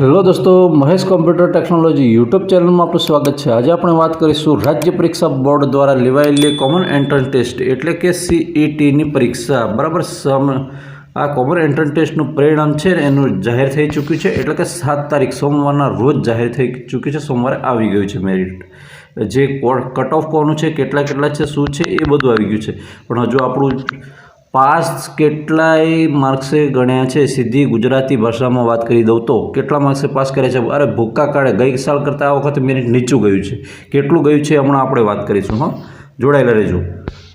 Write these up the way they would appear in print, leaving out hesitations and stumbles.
Hello દોસ્તો, Mahesh computer technology YouTube ચેનલમાં આપનું સ્વાગત છે। આજે આપણે વાત કરીશું રાજ્ય પરીક્ષા બોર્ડ દ્વારા લેવાયેલી કોમન એન્ટ્રન્સ ટેસ્ટ એટલે કે CETની પરીક્ષા બરાબર। આ કોમન એન્ટ્રન્સ ટેસ્ટનું પરિણામ છે એનું જાહેર થઈ ચૂક્યું છે, એટલે કે 7 તારીખ સોમવારના રોજ જાહેર થઈ ચૂક્યું છે। સોમવારે આવી ગયું છે મેરિટ, જે કટ ઓફ કોનું છે, કેટલા છે, શું છે એ બધું આવી ગયું છે। પણ હજુ આપણું पास કેટલાય માર્ક્સે ગણ્યા છે। સીધી ગુજરાતી ભાષામાં વાત કરી દઉં તો કેટલા માર્ક્સે પાસ કર્યા છે? અરે ભૂક્કા કાઢે, ગઈ સાલ કરતાં આ વખતે મેરિટ નીચું ગયું છે। કેટલું ગયું છે હમણાં આપણે વાત કરીશું। હા, જોડાયેલા રહેજો।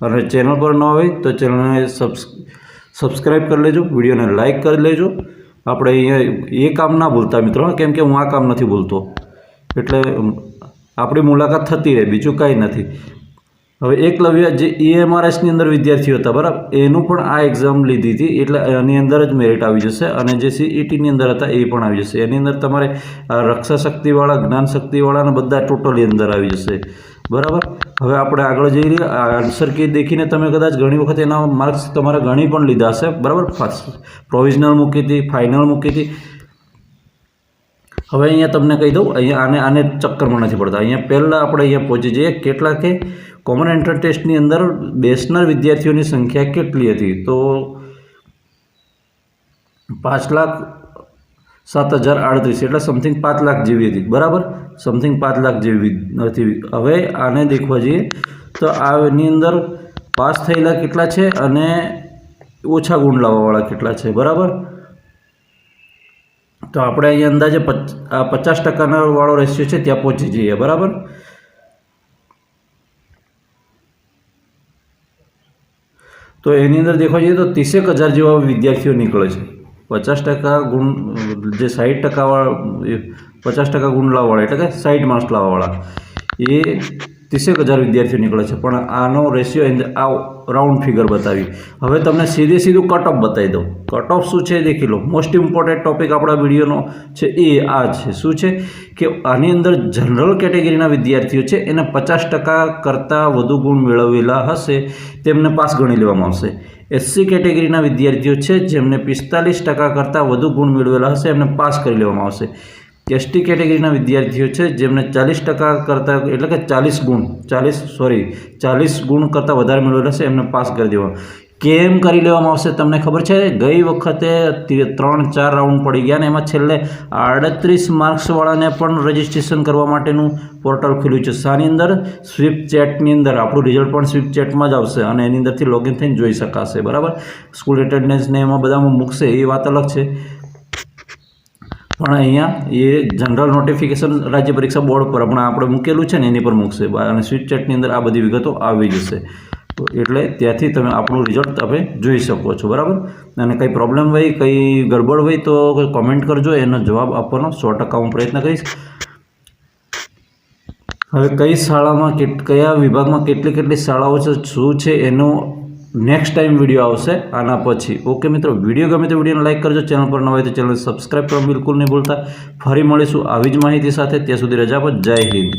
અને ચેનલ પર ન હોય તો ચેનલને સબસ્ક્રાઈબ કરી લેજો, વિડીયોને લાઇક કરી લેજો। આપણે અહીંયા એ કામ ના ભૂલતા મિત્રો, કેમ કે હું આ કામ નથી ભૂલતો, એટલે આપણી મુલાકાત થતી રહે, બીજું કાંઈ નથી। હવે એકલવ્ય જે EMRSની અંદર વિદ્યાર્થીઓ હતા બરાબર, એનું પણ આ એક્ઝામ લીધી હતી, એટલે એની અંદર જ મેરિટ આવી જશે। અને જે CETની અંદર હતા એ પણ આવી જશે। એની અંદર તમારે રક્ષા શક્તિવાળા, જ્ઞાન શક્તિવાળા અને બધા ટોટલી અંદર આવી જશે બરાબર। હવે આપણે આગળ જઈ રહ્યા, આન્સર કી દેખીને તમે કદાચ ઘણી વખત એના માર્ક્સ તમારે ગણી પણ લીધા હશે બરાબર। પ્રોવિઝનલ મૂકી હતી, ફાઇનલ મૂકી હતી। હવે અહીંયા તમને કહી દઉં, અહીંયા આને ચક્કરમાં નથી પડતા। અહીંયા પહેલાં આપણે અહીંયા પહોંચી જઈએ, કેટલા કે કોમન એન્ટ્રન્સ ટેસ્ટની અંદર બેસનાર વિદ્યાર્થીઓની સંખ્યા કેટલી હતી? તો 5,07,038 એટલે સમથિંગ 5 લાખ જેવી હતી બરાબર, સમથિંગ 5 લાખ જેવી હતી। હવે આને દેખવા જઈએ તો આની અંદર પાસ થયેલા કેટલા છે અને ઓછા ગુણ લાવવાવાળા કેટલા છે બરાબર। તો આપણે અહીંયા અંદાજે 50% વાળો રેશિયો છે ત્યાં પહોંચી જઈએ બરાબર। તો એની અંદર દેખવા જઈએ તો 30,000 જેવા વિદ્યાર્થીઓ નીકળે છે। 50% ગુણ, જે 60% 50% ગુણ લાવવાવાળા એટલે કે 60 માર્ક્સ લાવવાવાળા એ 30,000 વિદ્યાર્થીઓ નીકળે છે। પણ આનો રેશિયો આ રાઉન્ડ ફિગર બતાવી। હવે તમને સીધું કટ ઓફ બતાવી દઉં। કટ ઓફ શું છે દેખી લો। મોસ્ટ ઇમ્પોર્ટન્ટ ટોપિક આપણા વિડીયોનો છે એ આ છે। શું છે કે આની અંદર જનરલ કેટેગરીના વિદ્યાર્થીઓ છે એને 50% કરતાં વધુ ગુણ મેળવેલા હશે તેમને પાસ ગણી લેવામાં આવશે। SC કેટેગરીના વિદ્યાર્થીઓ છે જેમને 45% કરતાં વધુ ગુણ મેળવેલા હશે એમને પાસ કરી લેવામાં આવશે। ST કેટેગરીના વિદ્યાર્થીઓ છે જેમને 40% કરતાં એટલે કે 40 ગુણ કરતાં વધારે મેળવેલા હશે એમને પાસ કરી દેવામાં। કેમ કરી લેવામાં આવશે તમને ખબર છે? ગઈ વખતે 3-4 રાઉન્ડ પડી ગયા ને એમાં છેલ્લે 38 માર્ક્સવાળાને પણ રજિસ્ટ્રેશન કરવા માટેનું પોર્ટલ ખુલ્યું છે। શાની અંદર? સ્વિફ્ટ ચેટની અંદર। આપણું રિઝલ્ટ પણ સ્વિફ્ટ ચેટમાં જ આવશે અને એની અંદરથી લોગિન થઈને જોઈ શકાશે બરાબર। સ્કૂલ એટેન્ડન્સને એમાં બધામાં મૂકશે એ વાત અલગ છે, પણ અહીંયા એ જનરલ નોટિફિકેશન રાજ્ય પરીક્ષા બોર્ડ પર હમણાં આપણે મૂકેલું છે ને એની પર મૂકશે અને સ્વિફ્ટ ચેટની અંદર આ બધી વિગતો આવી જશે। તો એટલે ત્યાંથી તમે આપણું રિઝલ્ટ તમે જોઈ શકો છો બરાબર। અને કંઈ પ્રોબ્લેમ હોય, કંઈ ગડબડ હોય તો કોમેન્ટ કરજો, એનો જવાબ આપવાનો 100% હું પ્રયત્ન કરીશ। હવે કઈ શાળામાં કયા વિભાગમાં કેટલી શાળાઓ છે, શું છે એનો નેક્સ્ટ ટાઈમ વિડીયો આવશે આના પછી। ઓકે મિત્રો, વિડીયો ગમે તો વિડીયોને લાઇક કરજો, ચેનલ પર ન હોય તો ચેનલ સબસ્ક્રાઈબ કરવાનું બિલકુલ નહીં ભૂલતા। ફરી મળીશું આવી જ માહિતી સાથે, ત્યાં સુધી રજા આપો। જય હિન્દ।